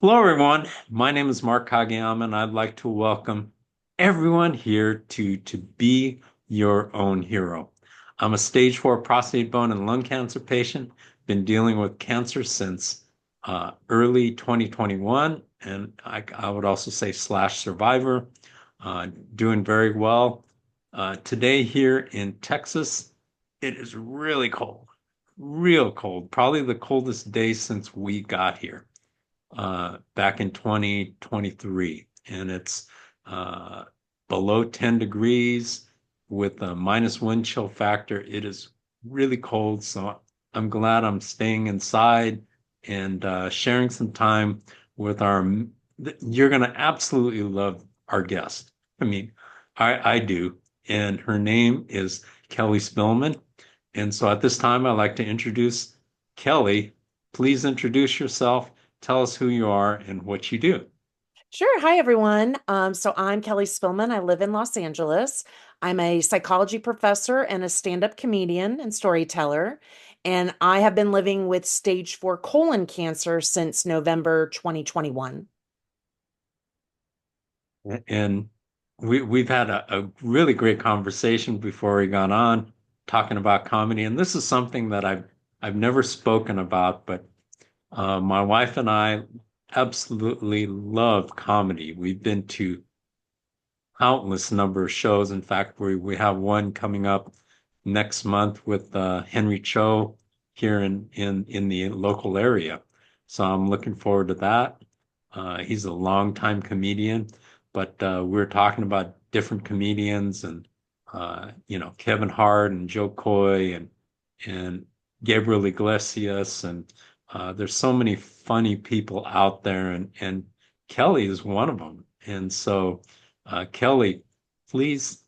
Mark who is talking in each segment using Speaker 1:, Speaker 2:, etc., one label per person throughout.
Speaker 1: Hello, everyone. My name is Mark Kageyama, and I'd like to welcome everyone here to Be Your Own Hero. I'm a stage 4 prostate, bone, and lung cancer patient. Been dealing with cancer since early 2021, and I would also say slash survivor. Doing very well. Today here in Texas, it is really cold, real cold. Probably the coldest day since we got here back in 2023, and it's uh, below 10 degrees with a minus wind chill factor. It is really cold, so I'm glad I'm staying inside and sharing some time with our. You're going to absolutely love our guest. I mean, I do, and her name is Kelly Spillman. And so at this time, I'd like to introduce Kelly. Please introduce yourself. Tell us who you are and what you do.
Speaker 2: Sure. Hi, everyone. So I'm Kelly Spillman. I live in Los Angeles. I'm a psychology professor and a stand-up comedian and storyteller. And I have been living with stage 4 colon cancer since November 2021.
Speaker 1: And we've had a really great conversation before we got on talking about comedy. And this is something that I've never spoken about, but my wife and I absolutely love comedy. We've been to countless number of shows. In fact, we have one coming up next month with Henry Cho here in the local area. So I'm looking forward to that. He's a longtime comedian, but we're talking about different comedians and Kevin Hart and Joe Coy and Gabriel Iglesias and there's so many funny people out there and Kelly is one of them. And so Kelly, please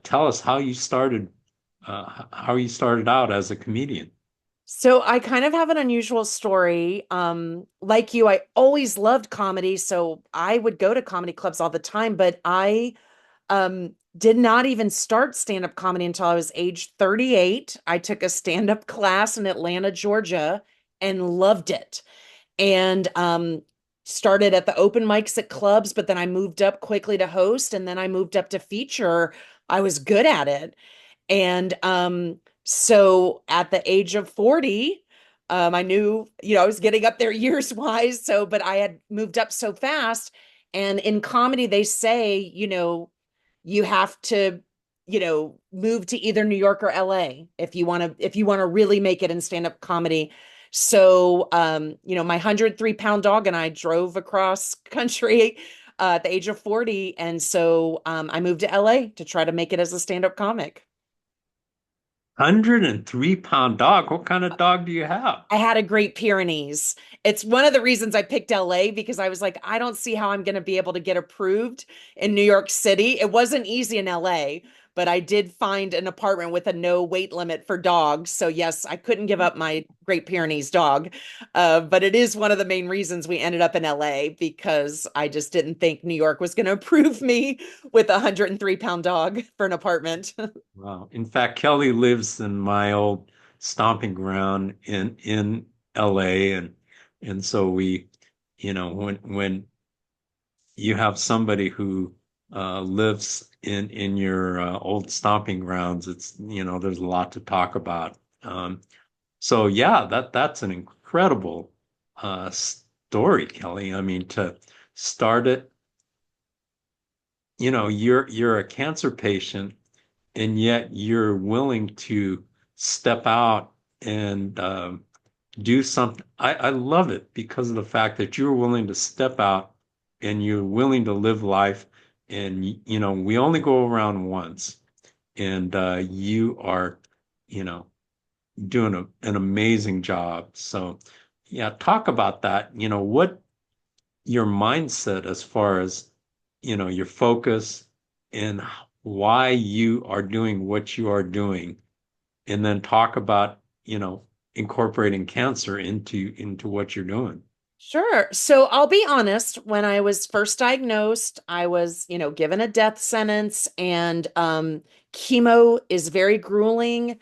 Speaker 1: tell us how you started out as a comedian.
Speaker 2: So I kind of have an unusual story. Like you, I always loved comedy, so I would go to comedy clubs all the time, but I did not even start stand-up comedy until I was age 38. I took a stand-up class in Atlanta, Georgia, and loved it. And started at the open mics at clubs, but then I moved up quickly to host, and then I moved up to feature. I was good at it. And so at the age of 40, I knew, I was getting up there years wise. So, but I had moved up so fast. And in comedy, they say, you have to, move to either New York or LA if you want to really make it in stand-up comedy. So, my 103-pound dog and I drove across country at the age of 40. And so I moved to LA to try to make it as a stand-up comic.
Speaker 1: 103-pound dog. What kind of dog do you have?
Speaker 2: I had a Great Pyrenees. It's one of the reasons I picked LA because I was like, I don't see how I'm going to be able to get approved in New York City. It wasn't easy in LA, but I did find an apartment with a no weight limit for dogs. So, yes, I couldn't give up my Great Pyrenees dog. But it is one of the main reasons we ended up in LA because I just didn't think New York was going to approve me with a 103-pound dog for an apartment.
Speaker 1: Wow. In fact, Kelly lives in my old stomping ground in LA and so when you have somebody who lives in your old stomping grounds, it's there's a lot to talk about. So yeah, that's an incredible story, Kelly. I mean, to start it, you're a cancer patient, and yet you're willing to step out and do something. I love it because of the fact that you're willing to step out and you're willing to live life. And we only go around once, and you are, you know, doing an amazing job. So, yeah, talk about that. What your mindset as far as, your focus and why you are doing what you are doing, and then talk about, incorporating cancer into what you're doing.
Speaker 2: Sure. So I'll be honest, when I was first diagnosed, I was, given a death sentence and chemo is very grueling.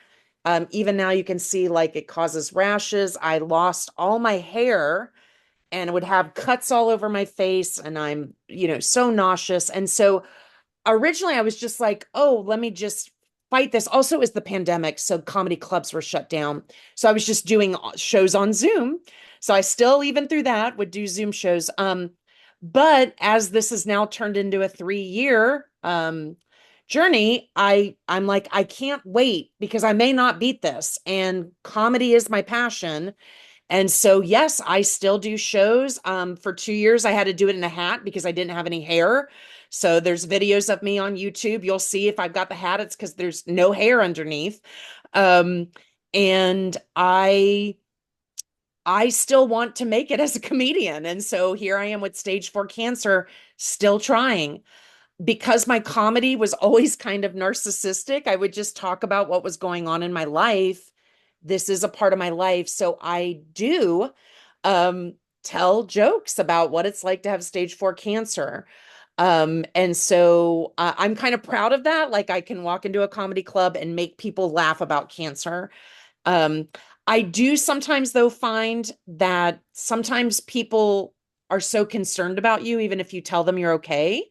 Speaker 2: Even now you can see like it causes rashes. I lost all my hair and would have cuts all over my face, and I'm, so nauseous. And so originally I was just like, oh, let me just fight this. Also, it was the pandemic, so comedy clubs were shut down. So I was just doing shows on Zoom. So I still, even through that, would do Zoom shows. But as this has now turned into a 3-year journey, I'm like, I can't wait because I may not beat this. And comedy is my passion. And so, yes, I still do shows. For 2 years, I had to do it in a hat because I didn't have any hair. So there's videos of me on YouTube. You'll see if I've got the hat, it's because there's no hair underneath. Um, and I still want to make it as a comedian. And so here I am with stage 4 cancer, still trying. Because my comedy was always kind of narcissistic, I would just talk about what was going on in my life. This is a part of my life. So I do um, tell jokes about what it's like to have stage 4 cancer. And so I'm kind of proud of that. Like I can walk into a comedy club and make people laugh about cancer. Um, I do sometimes, though, find that sometimes people are so concerned about you, even if you tell them you're okay.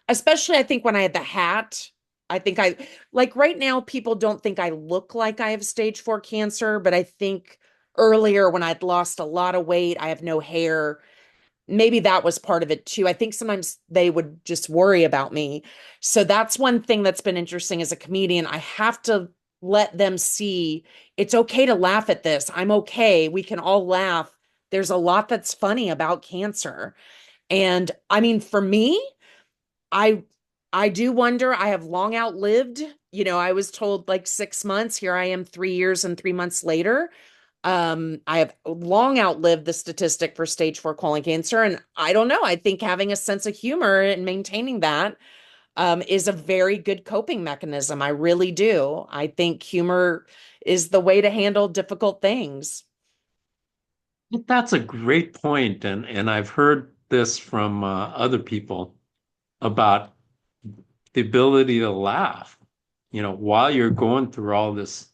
Speaker 2: Especially, I think when I had the hat, I think I like right now, people don't think I look like I have stage 4 cancer, but I think earlier when I'd lost a lot of weight, I have no hair. Maybe that was part of it too. I think sometimes they would just worry about me. So that's one thing that's been interesting as a comedian. I have to let them see it's okay to laugh at this. I'm okay. We can all laugh. There's a lot that's funny about cancer. And I mean, for me, I I do wonder, I have long outlived, I was told like 6 months. Here I am 3 years and 3 months later. I have long outlived the statistic for stage 4 colon cancer. And I don't know. I think having a sense of humor and maintaining that is a very good coping mechanism. I really do. I think humor is the way to handle difficult things.
Speaker 1: That's a great point, and I've heard this from other people about the ability to laugh, while you're going through all this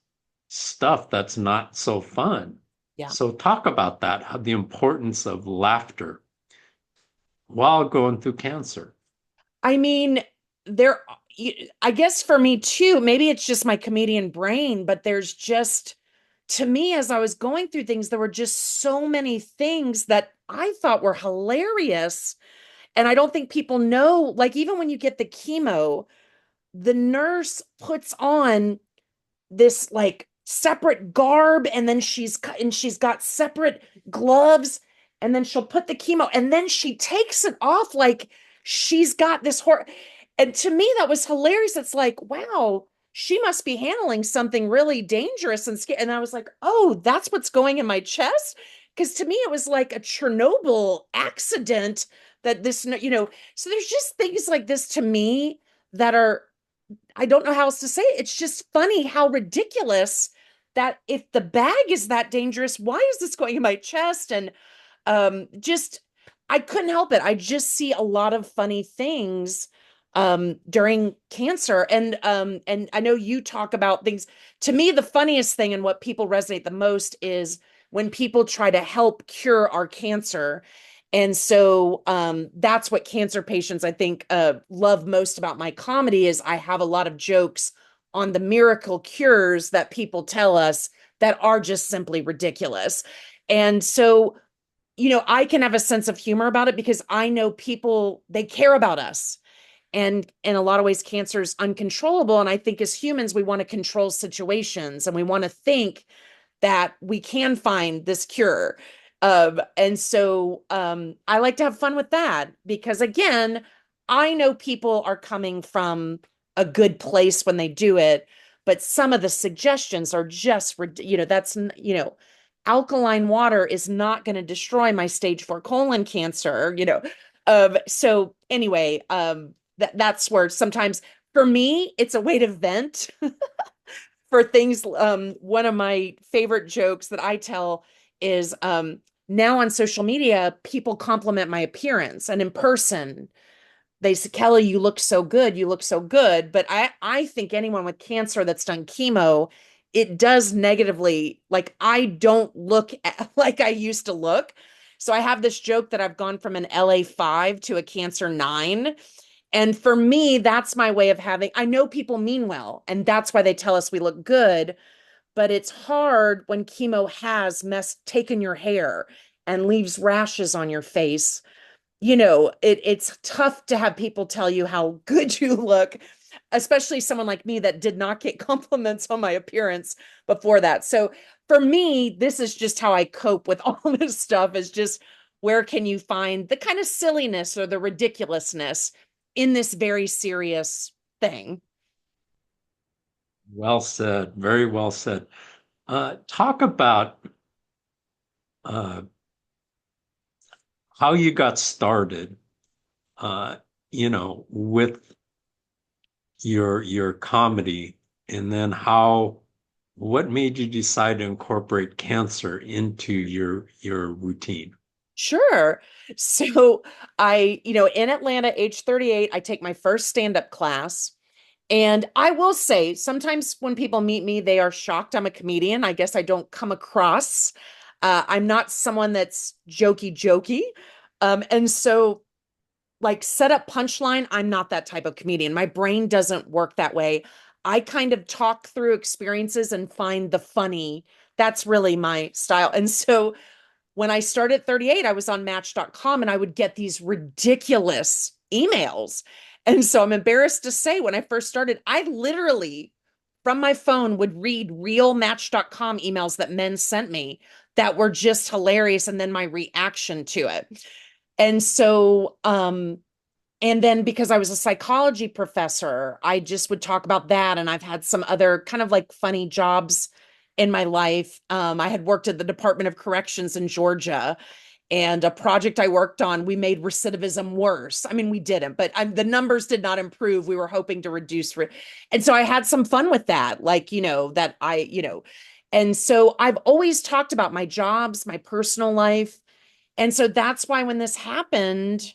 Speaker 1: stuff that's not so fun.
Speaker 2: Yeah.
Speaker 1: So talk about that, how the importance of laughter while going through cancer.
Speaker 2: I mean, there, I guess for me too, maybe it's just my comedian brain, but there's just, to me, as I was going through things, there were just so many things that I thought were hilarious. And I don't think people know, like, even when you get the chemo, the nurse puts on this like separate garb, and then she's got separate gloves, and then she'll put the chemo and then she takes it off like she's got this and to me that was hilarious. It's like, wow, she must be handling something really dangerous and scary. And I was like, oh, that's what's going in my chest, because to me it was like a Chernobyl accident that this, so there's just things like this to me that are, I don't know how else to say it. It's just funny how ridiculous that if the bag is that dangerous, why is this going in my chest? And just I couldn't help it. I just see a lot of funny things during cancer. And I know you talk about things. To me, the funniest thing and what people resonate the most is when people try to help cure our cancer. And so that's what cancer patients, I think, love most about my comedy is I have a lot of jokes on the miracle cures that people tell us that are just simply ridiculous. And so, I can have a sense of humor about it because I know people, they care about us. And in a lot of ways, cancer is uncontrollable. And I think as humans, we want to control situations and we want to think that we can find this cure. And so I like to have fun with that because, again, I know people are coming from a good place when they do it, but some of the suggestions are just, that's, alkaline water is not going to destroy my stage 4 colon cancer, So anyway, that's where sometimes for me, it's a way to vent for things. One of my favorite jokes that I tell is now on social media, people compliment my appearance, and in person, they say, Kelly, you look so good. You look so good. But I think anyone with cancer that's done chemo, it does negatively, like I don't look like I used to look. So I have this joke that I've gone from an LA 5 to a Cancer 9. And for me, that's my way of having, I know people mean well, and that's why they tell us we look good, but it's hard when chemo has taken your hair and leaves rashes on your face. It's tough to have people tell you how good you look, especially someone like me that did not get compliments on my appearance before that. So for me, this is just how I cope with all this stuff, is just where can you find the kind of silliness or the ridiculousness in this very serious thing.
Speaker 1: Well said. Very well said. Talk about uh, how you got started, uh, with your comedy, and then what made you decide to incorporate cancer into your routine?
Speaker 2: Sure. So in Atlanta, age 38, I take my first stand-up class. And I will say, sometimes when people meet me, they are shocked I'm a comedian. I guess I don't come across. I'm not someone that's jokey, jokey. And so, like, set up punchline, I'm not that type of comedian. My brain doesn't work that way. I kind of talk through experiences and find the funny. That's really my style. And so, when I started at 38, I was on Match.com and I would get these ridiculous emails. And so I'm embarrassed to say, when I first started, I literally from my phone would read real Match.com emails that men sent me that were just hilarious, and then my reaction to it. And so, and then because I was a psychology professor, I just would talk about that. And I've had some other kind of like funny jobs in my life. I had worked at the Department of Corrections in Georgia, and a project I worked on, we made recidivism worse. I mean, we didn't, but the numbers did not improve. We were hoping to reduce. And so I had some fun with that. Like, and so I've always talked about my jobs, my personal life. And so that's why when this happened,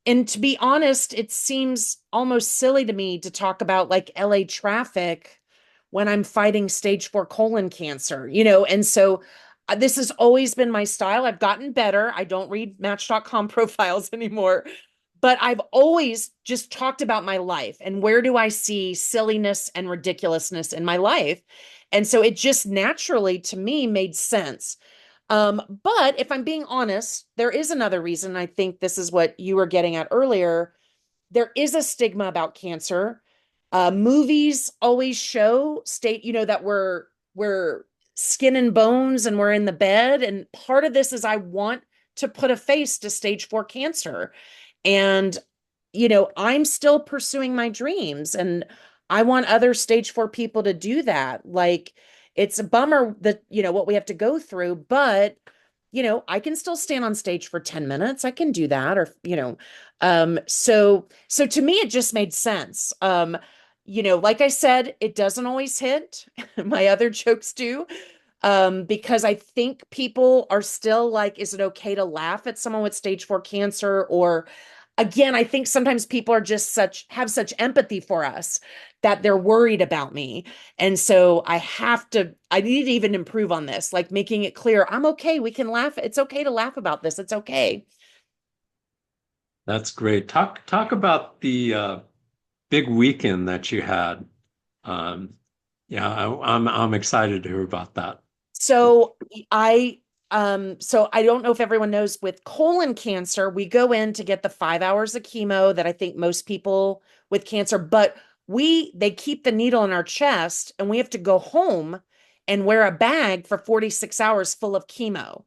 Speaker 2: and to be honest, it seems almost silly to me to talk about like LA traffic when I'm fighting stage 4 colon cancer, And so this has always been my style. I've gotten better. I don't read Match.com profiles anymore, but I've always just talked about my life and where do I see silliness and ridiculousness in my life. And so it just naturally to me made sense. But if I'm being honest, there is another reason. I think this is what you were getting at earlier. There is a stigma about cancer. Movies always show that we're skin and bones and we're in the bed. And part of this is I want to put a face to stage 4 cancer. And, I'm still pursuing my dreams, and I want other stage 4 people to do that. Like, it's a bummer that, what we have to go through, but, I can still stand on stage for 10 minutes. I can do that. Or, so to me, it just made sense. Like I said, it doesn't always hit. My other jokes do. Because I think people are still like, is it okay to laugh at someone with stage 4 cancer? Or again, I think sometimes people are just have such empathy for us that they're worried about me. And so I need to even improve on this, like making it clear, I'm okay. We can laugh. It's okay to laugh about this. It's okay.
Speaker 1: That's great. Talk about the big weekend that you had. Um, yeah, I'm excited to hear about that.
Speaker 2: So I don't know if everyone knows, with colon cancer, we go in to get the 5 hours of chemo that I think most people with cancer, but they keep the needle in our chest and we have to go home and wear a bag for 46 hours full of chemo.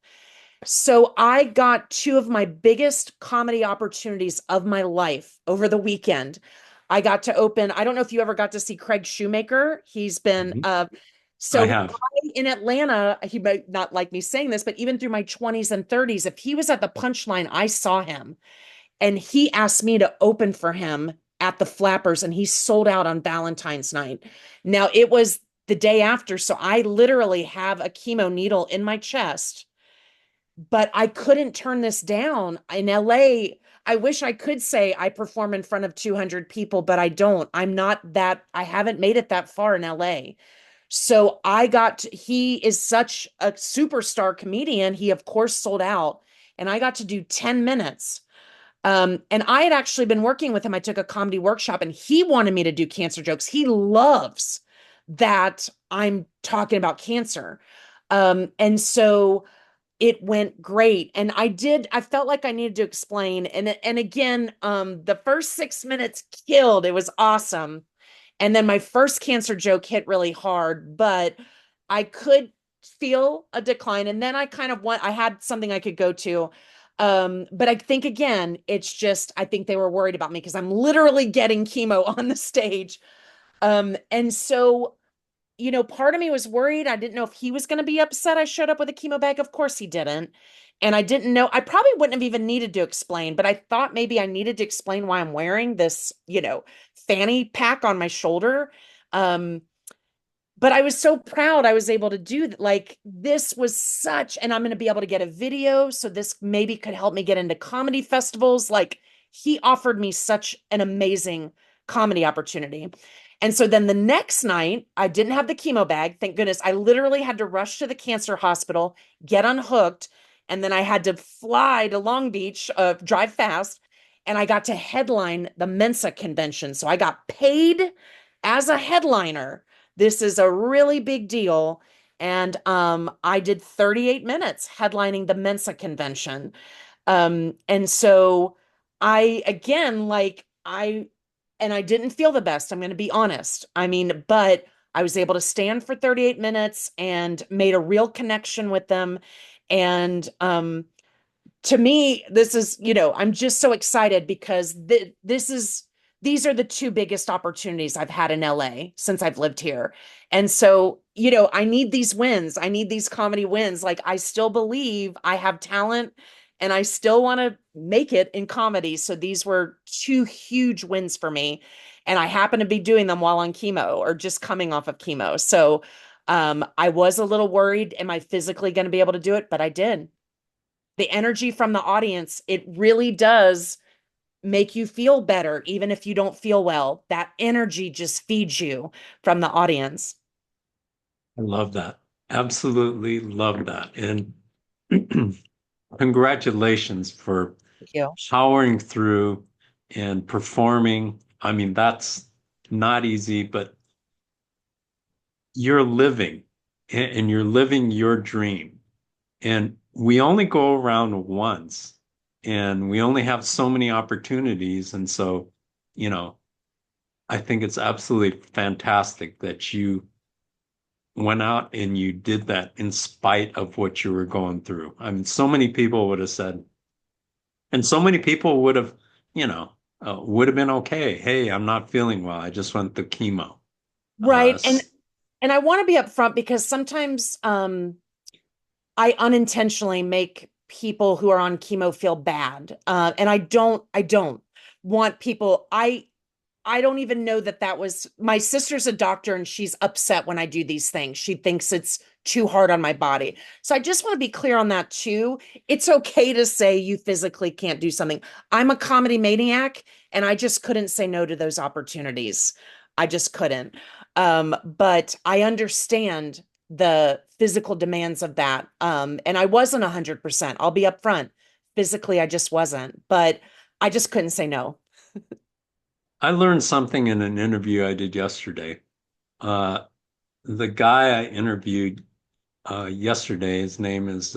Speaker 2: So I got two of my biggest comedy opportunities of my life over the weekend. I got to open, I don't know if you ever got to see Craig Shoemaker. He's been
Speaker 1: Mhm. I
Speaker 2: so
Speaker 1: have.
Speaker 2: in Atlanta, he might not like me saying this, but even through my 20s and 30s, if he was at the punchline, I saw him and he asked me to open for him at the Flappers, and he sold out on Valentine's night. Now it was the day after, so I literally have a chemo needle in my chest, but I couldn't turn this down. In LA, I wish I could say I perform in front of 200 people, but I don't. I haven't made it that far in LA. So he is such a superstar comedian. He, of course, sold out. and I got to do 10 minutes. And I had actually been working with him. I took a comedy workshop and he wanted me to do cancer jokes. He loves that I'm talking about cancer. And so it went great. And I felt like I needed to explain. And again, the first 6 minutes killed. It was awesome. And then my first cancer joke hit really hard, but I could feel a decline. And then I had something I could go to. But I think again, it's just, I think they were worried about me because I'm literally getting chemo on the stage. And so part of me was worried. I didn't know if he was going to be upset I showed up with a chemo bag. Of course he didn't. And I didn't know, I probably wouldn't have even needed to explain, but I thought maybe I needed to explain why I'm wearing this, fanny pack on my shoulder. Um, but I was so proud I was able to do that. Like this was such, and I'm going to be able to get a video. So this maybe could help me get into comedy festivals. Like he offered me such an amazing comedy opportunity. And so then the next night, I didn't have the chemo bag. Thank goodness. I literally had to rush to the cancer hospital, get unhooked, and then I had to fly to Long Beach, drive fast, and I got to headline the Mensa convention. So I got paid as a headliner. This is a really big deal. And I did 38 minutes headlining the Mensa convention. And so I, again, and I didn't feel the best. I'm going to be honest. I mean, but I was able to stand for 38 minutes and made a real connection with them. And to me, this is, I'm just so excited because these are the two biggest opportunities I've had in LA since I've lived here. And so, I need these wins. I need these comedy wins. Like I still believe I have talent and I still want to make it in comedy. So these were two huge wins for me. And I happen to be doing them while on chemo or just coming off of chemo. So I was a little worried. Am I physically going to be able to do it? But I did. The energy from the audience, it really does make you feel better, even if you don't feel well. That energy just feeds you from the audience.
Speaker 1: I love that. Absolutely love that. And congratulations for
Speaker 2: Thank you.
Speaker 1: powering through and performing. I mean, that's not easy, but you're living and you're living your dream. And we only go around once and we only have so many opportunities. And so, you know, I think it's absolutely fantastic that you went out and you did that in spite of what you were going through. I mean, so many people would have said, and so many people would have, would have been okay. Hey, I'm not feeling well. I just went through chemo. Uh,
Speaker 2: Right. And I want to be upfront because sometimes I unintentionally make people who are on chemo feel bad. And I don't want people, I don't even know that that was my sister's a doctor and she's upset when I do these things. She thinks it's too hard on my body. So I just want to be clear on that too. It's okay to say you physically can't do something. I'm a comedy maniac and I just couldn't say no to those opportunities. I just couldn't. But I understand the physical demands of that. And I wasn't 100%. I'll be upfront. Physically, I just wasn't, but I just couldn't say no.
Speaker 1: I learned something in an interview I did yesterday. Uh, the guy I interviewed yesterday, his name is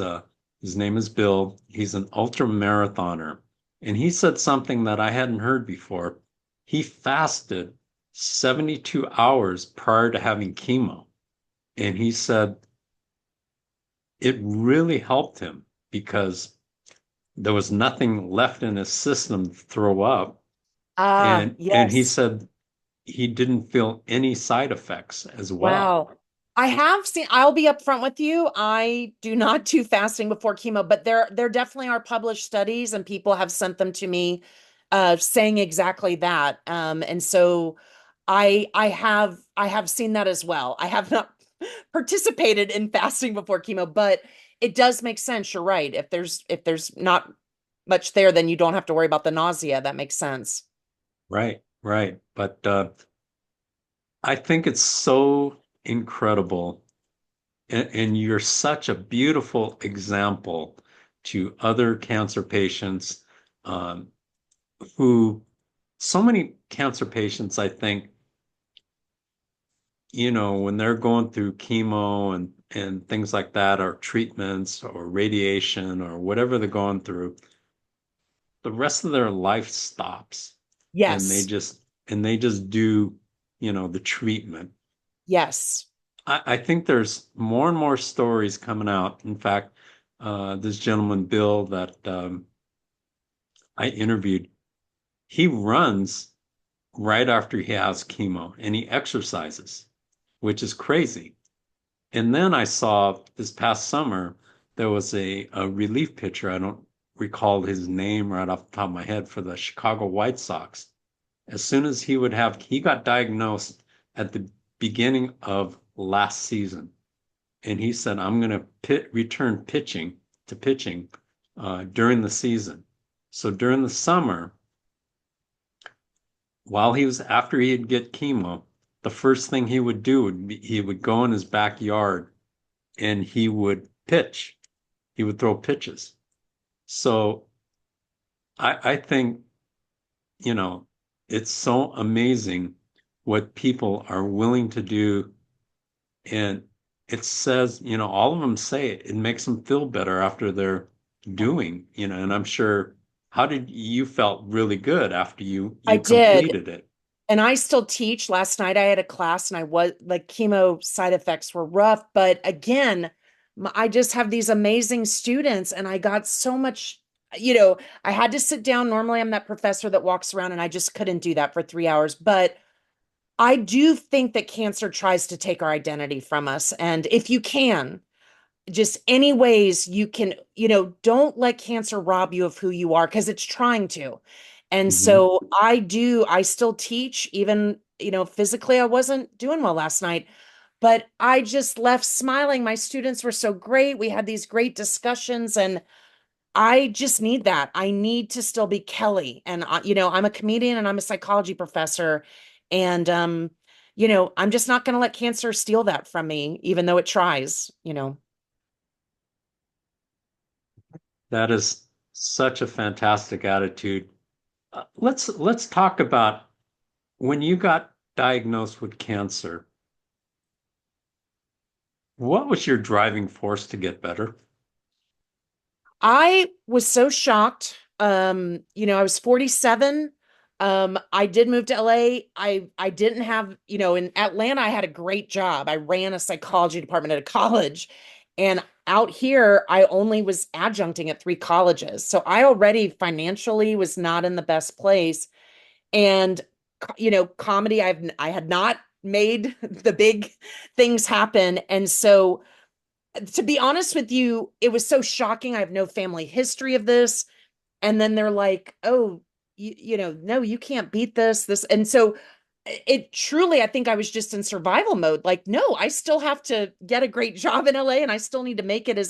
Speaker 1: Bill. He's an ultra marathoner, and he said something that I hadn't heard before. He fasted 72 hours prior to having chemo, and he said it really helped him because there was nothing left in his system to throw up,
Speaker 2: Ah,
Speaker 1: and he
Speaker 2: yes.
Speaker 1: said he didn't feel any side effects as well.
Speaker 2: Wow. I'll be upfront with you. I do not do fasting before chemo, but there definitely are published studies and people have sent them to me saying exactly that. And so I have seen that as well. I have not participated in fasting before chemo, but it does make sense. You're right. If there's not much there, then you don't have to worry about the nausea. That makes sense.
Speaker 1: Right, right. But I think it's so incredible. And you're such a beautiful example to other cancer patients, um, who, so many cancer patients, I think, when they're going through chemo and things like that, or treatments or radiation or whatever they're going through, the rest of their life stops and they
Speaker 2: Yes.
Speaker 1: just and they just do, the treatment.
Speaker 2: Yes.
Speaker 1: I think there's more and more stories coming out. In fact, this gentleman, Bill, that I interviewed, he runs right after he has chemo and he exercises, which is crazy. And then I saw this past summer, there was a relief pitcher. I don't recall his name right off the top of my head, for the Chicago White Sox. As soon as he got diagnosed at the beginning of last season. And he said, I'm going to return pitching during the season. So during the summer, after he'd get chemo, the first thing he would do would be he would go in his backyard and he would pitch. He would throw pitches. So I think, you know, it's so amazing what people are willing to do. And it says, all of them say it makes them feel better after they're doing, and I'm sure, how did you felt really good after
Speaker 2: I
Speaker 1: you
Speaker 2: did.
Speaker 1: completed it?
Speaker 2: And I still teach. Last night I had a class and I was like, chemo side effects were rough, but again, I just have these amazing students and I got so much, I had to sit down. Normally I'm that professor that walks around and I just couldn't do that for 3 hours, but I do think that cancer tries to take our identity from us. And if you can, just any ways you can, don't let cancer rob you of who you are because it's trying to. And
Speaker 1: Hmm.
Speaker 2: so I still teach, even, physically, I wasn't doing well last night, but I just left smiling. My students were so great. We had these great discussions, and I just need that. I need to still be Kelly. And, I'm a comedian and I'm a psychology professor. And, I'm just not going to let cancer steal that from me, even though it tries.
Speaker 1: That is such a fantastic attitude. Let's talk about when you got diagnosed with cancer. What was your driving force to get better?
Speaker 2: I was so shocked. I was 47. I did move to LA. I didn't have, in Atlanta, I had a great job. I ran a psychology department at a college. And out here, I only was adjuncting at 3 colleges. So I already financially was not in the best place. And comedy, I had not made the big things happen. And so to be honest with you, it was so shocking. I have no family history of this. And then they're like, oh, no, you can't beat this. And so it truly, I think I was just in survival mode. Like, no, I still have to get a great job in LA and I still need to make it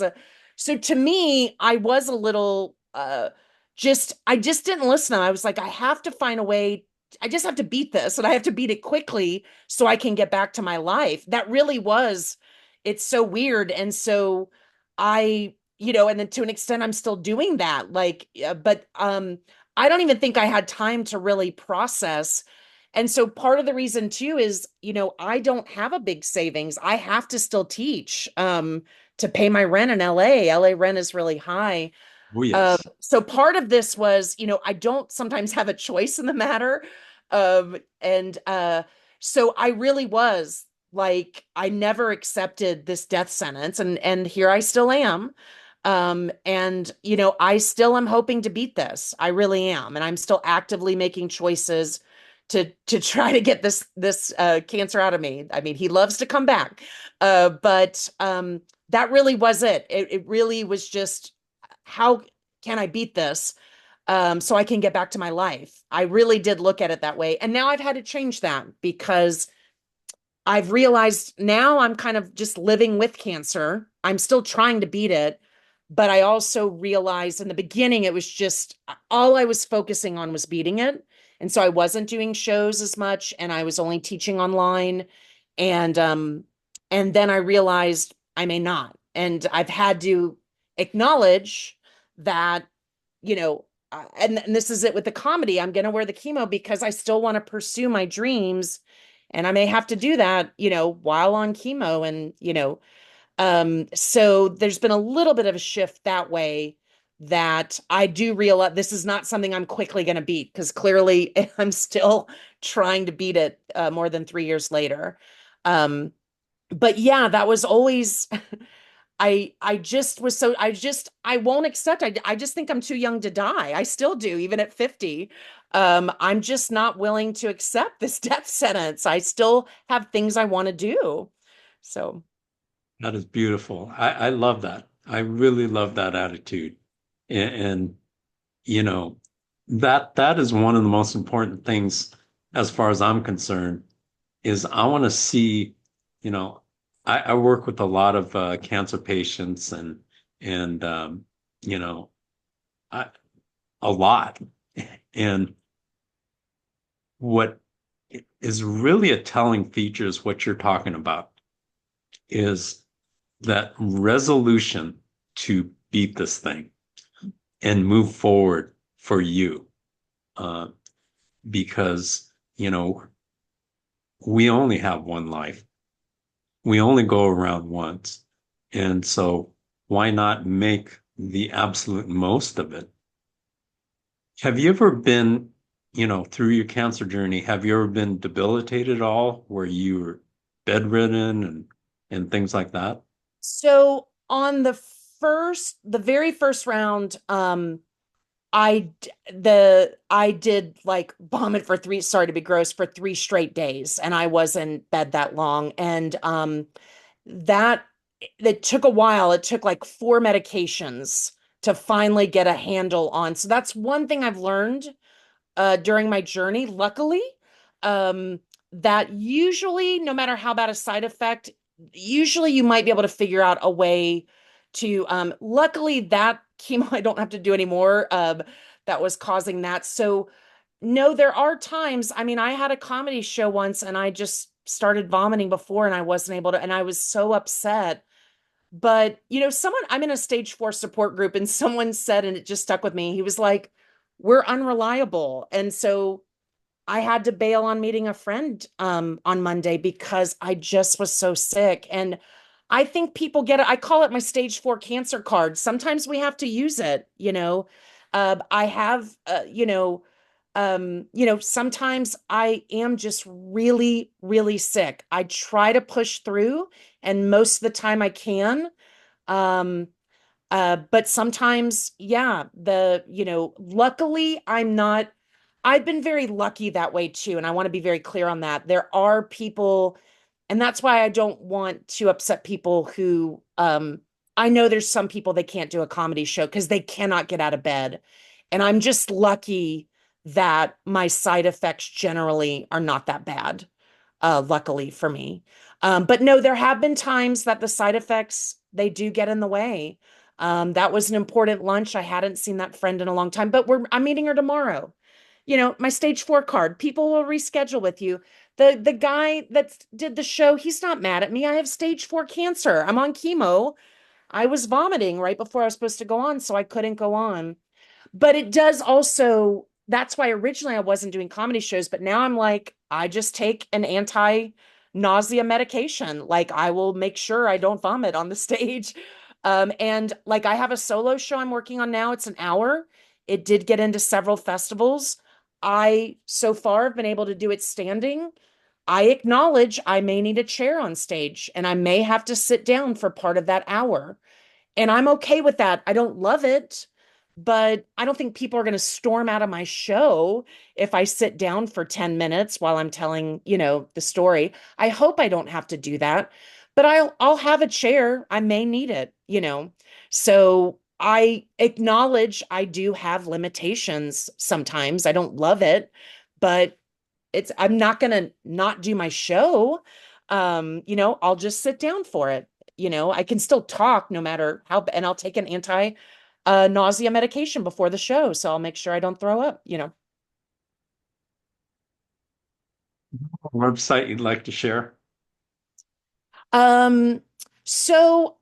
Speaker 2: so to me, I was a little, I just didn't listen. I was like, I have to find a way. I just have to beat this and I have to beat it quickly so I can get back to my life. That really was, it's so weird. And so and then to an extent, I'm still doing that. Like, but I don't even think I had time to really process. And so part of the reason too is, I don't have a big savings. I have to still teach to pay my rent in LA. LA rent is really high.
Speaker 1: Oh, yes.
Speaker 2: So part of this was, I don't sometimes have a choice in the matter. And so I really was like, I never accepted this death sentence, and here I still am. And I still am hoping to beat this. I really am. And I'm still actively making choices to try to get this cancer out of me. I mean, he loves to come back. But that really was it. It really was just, how can I beat this? So I can get back to my life. I really did look at it that way. And now I've had to change that because I've realized now I'm kind of just living with cancer. I'm still trying to beat it, but I also realized in the beginning it was just all I was focusing on was beating it. And so I wasn't doing shows as much and I was only teaching online. And then I realized I may not. And I've had to acknowledge that, and this is it with the comedy. I'm going to wear the chemo because I still want to pursue my dreams. And I may have to do that, while on chemo. And, so there's been a little bit of a shift that way that I do realize this is not something I'm quickly going to beat because clearly I'm still trying to beat it more than 3 years later. Um, but yeah, that was always I just was so I won't accept. I just think I'm too young to die. I still do, even at 50. I'm just not willing to accept this death sentence. I still have things I want to do. So
Speaker 1: That is beautiful. I love that. I really love that attitude. And you know, that is one of the most important things as far as I'm concerned, is I want to see, you know, I work with a lot of cancer patients and you know, I, a lot. And what is really a telling feature is what you're talking about is that resolution to beat this thing and move forward for you. Uh, because, we only have one life. We only go around once. And so why not make the absolute most of it? Have you ever been, through your cancer journey, have you ever been debilitated at all where you were bedridden and things like that?
Speaker 2: so on the very first round, I did like vomit for three, sorry to be gross, for 3 straight days, and I was in bed that long. And that it took a while. It took like 4 medications to finally get a handle on. So that's one thing I've learned during my journey, luckily, um, that usually, no matter how bad a side effect, usually you might be able to figure out a way to, luckily, that chemo I don't have to do anymore. That was causing that. So, no, there are times. I mean, I had a comedy show once and I just started vomiting before and I wasn't able to, and I was so upset. But, I'm in a stage 4 support group and someone said, and it just stuck with me. He was like, we're unreliable. And so I had to bail on meeting a friend on Monday because I just was so sick. And I think people get it. I call it my stage 4 cancer card. Sometimes we have to use it. I have, sometimes I am just really, really sick. I try to push through, and most of the time I can. Um, but sometimes, yeah, luckily I've been very lucky that way too. And I want to be very clear on that. There are people, and that's why I don't want to upset people who, I know there's some people they can't do a comedy show because they cannot get out of bed. And I'm just lucky that my side effects generally are not that bad, luckily for me. But no, there have been times that the side effects, they do get in the way. That was an important lunch. I hadn't seen that friend in a long time, but I'm meeting her tomorrow. My stage 4 card, people will reschedule with you. The guy that did the show, he's not mad at me. I have stage 4 cancer. I'm on chemo. I was vomiting right before I was supposed to go on, so I couldn't go on. But it does also, that's why originally I wasn't doing comedy shows, but now I'm like, I just take an anti-nausea medication. Like I will make sure I don't vomit on the stage. And like I have a solo show I'm working on now. It's an hour. It did get into several festivals. I so far have been able to do it standing. I acknowledge I may need a chair on stage and I may have to sit down for part of that hour. And I'm okay with that. I don't love it, but I don't think people are going to storm out of my show if I sit down for 10 minutes while I'm telling, the story. I hope I don't have to do that, but I'll have a chair. I may need it. So I acknowledge I do have limitations sometimes. I don't love it, but I'm not going to not do my show. I'll just sit down for it. I can still talk no matter how, and I'll take an anti nausea medication before the show, so I'll make sure I don't throw up.
Speaker 1: Website you'd like to share?
Speaker 2: Um, so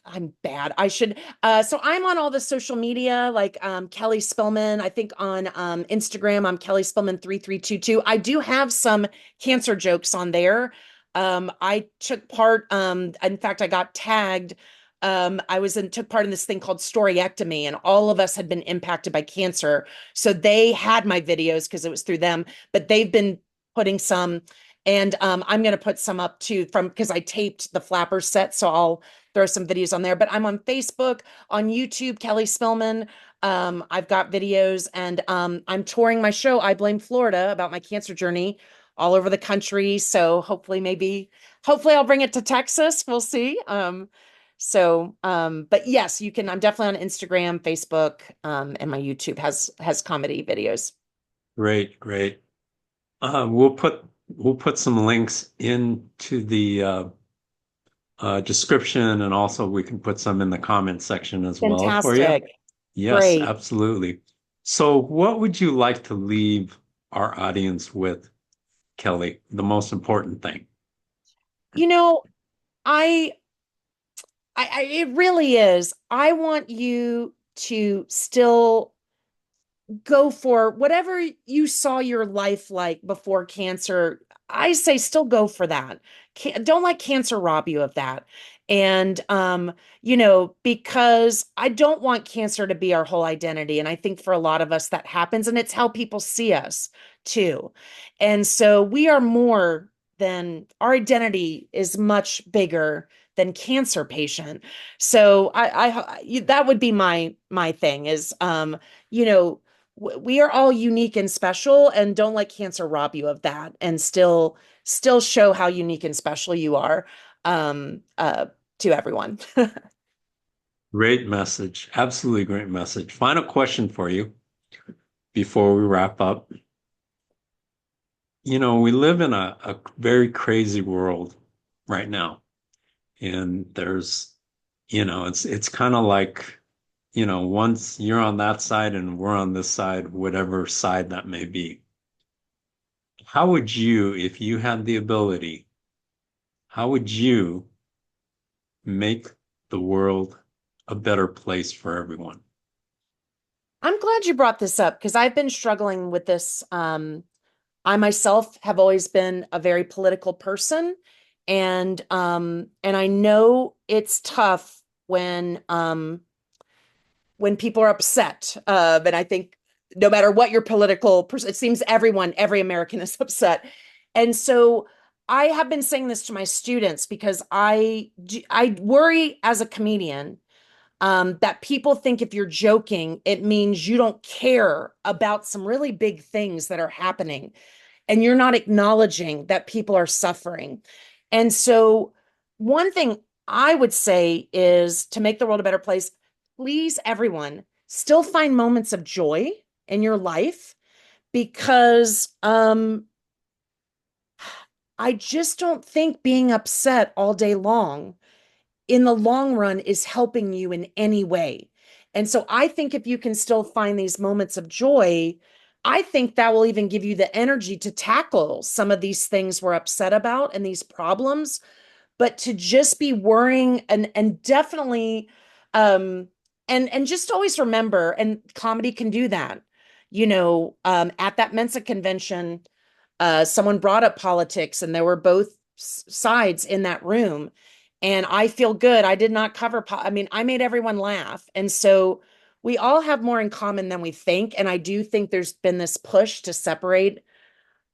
Speaker 2: I'm bad. I should so I'm on all the social media like Kelly Spillman. I think on Instagram I'm Kelly Spillman 3322. I do have some cancer jokes on there. I took part in fact I got tagged. I was in took part in this thing called storyectomy, and all of us had been impacted by cancer. So they had my videos because it was through them, but they've been putting some, and I'm going to put some up too from because I taped the flapper set. So I'll throw some videos on there. But I'm on Facebook, on YouTube, Kelly Spillman. I've got videos, and I'm touring my show, I Blame Florida, about my cancer journey all over the country. So hopefully I'll bring it to Texas. We'll see. But yes, you can. I'm definitely on Instagram, Facebook, and my YouTube has comedy videos.
Speaker 1: Great, great. We'll put some links into the description, and also we can put some in the comment section as well for you.
Speaker 2: Fantastic.
Speaker 1: Yes,
Speaker 2: Great.
Speaker 1: absolutely. So, what would you like to leave our audience with, Kelly? The most important thing.
Speaker 2: You know, I it really is. I want you to still go for whatever you saw your life like before cancer. I say still go for that. Don't let cancer rob you of that. And because I don't want cancer to be our whole identity. And I think for a lot of us that happens, and it's how people see us too. And so we are more than our identity is much bigger than cancer patient. So that would be my thing is you know we are all unique and special, and don't let cancer rob you of that, and still show how unique and special you are um uh to everyone.
Speaker 1: Great message. Absolutely great message. Final question for you before we wrap up. We live in a very crazy world right now. And it's kind of like, once you're on that side and we're on this side, whatever side that may be. How would you, if you had the ability, how would you make the world a better place for everyone?
Speaker 2: I'm glad you brought this up because I've been struggling with this. I myself have always been a very political person, and I know it's tough when people are upset. And I think no matter what your political person, it seems every American is upset. And so I have been saying this to my students because I worry as a comedian that people think if you're joking, it means you don't care about some really big things that are happening, and you're not acknowledging that people are suffering. And so, one thing I would say is to make the world a better place, please, everyone, still find moments of joy in your life because I just don't think being upset all day long in the long run is helping you in any way. And so I think if you can still find these moments of joy, I think that will even give you the energy to tackle some of these things we're upset about and these problems. But to just be worrying and definitely and just always remember, and comedy can do that. At that Mensa convention, someone brought up politics, and there were both sides in that room. And I feel good. I did not I mean, I made everyone laugh. And so we all have more in common than we think. And I do think there's been this push to separate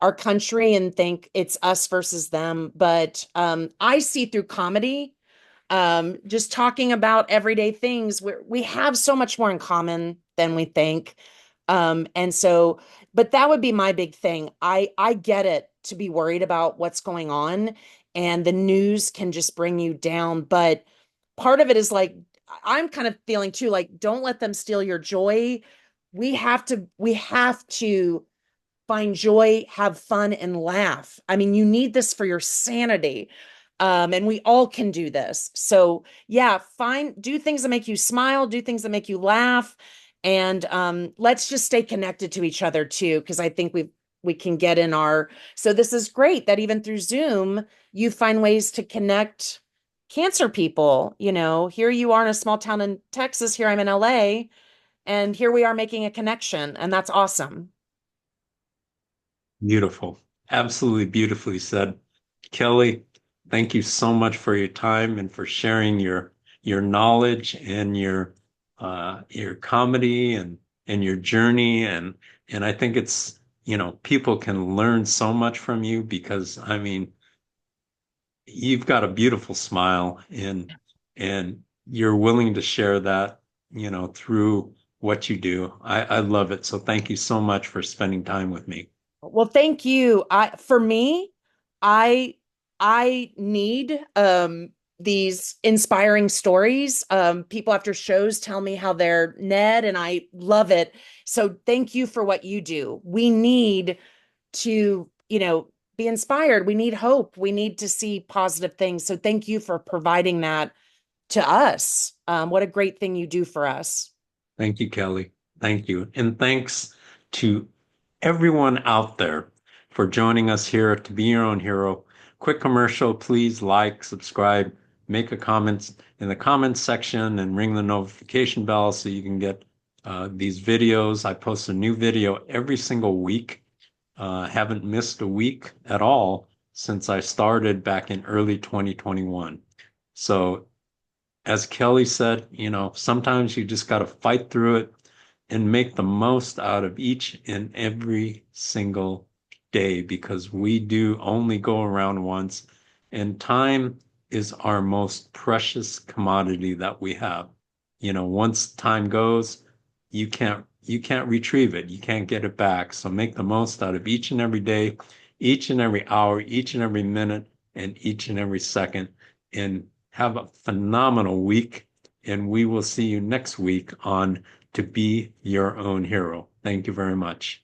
Speaker 2: our country and think it's us versus them. But I see through comedy, just talking about everyday things, we have so much more in common than we think. And so, but that would be my big thing. I get it to be worried about what's going on, and the news can just bring you down. But part of it is like I'm kind of feeling too, like, don't let them steal your joy. We have to find joy, have fun, and laugh. I mean, you need this for your sanity. And we all can do this. So yeah, do things that make you smile, do things that make you laugh. And let's just stay connected to each other too, because I think we can get in so this is great that even through Zoom, you find ways to connect cancer people. Here you are in a small town in Texas, here I'm in LA, and here we are making a connection, and that's awesome.
Speaker 1: Beautiful. Absolutely beautifully said. Kelly, thank you so much for your time and for sharing your knowledge and your comedy and your journey and I think it's, people can learn so much from you because I mean, you've got a beautiful smile and you're willing to share that, through what you do. I love it. So thank you so much for spending time with me.
Speaker 2: Well, thank you. For me, I I need these inspiring stories. People after shows tell me how they're Ned, and I love it. So thank you for what you do. We need to, be inspired. We need hope. We need to see positive things. So thank you for providing that to us. What a great thing you do for us.
Speaker 1: Thank you, Kelly. Thank you. And thanks to everyone out there for joining us here to Be Your Own Hero. Quick commercial, please like, subscribe, make a comment in the comments section and ring the notification bell so you can get these videos. I post a new video every single week. Haven't missed a week at all since I started back in early 2021. So as Kelly said, sometimes you just got to fight through it and make the most out of each and every single day because we do only go around once, and time is our most precious commodity that we have. Once time goes, you can't retrieve it. You can't get it back. So make the most out of each and every day, each and every hour, each and every minute, and each and every second. And have a phenomenal week. And we will see you next week on To Be Your Own Hero. Thank you very much.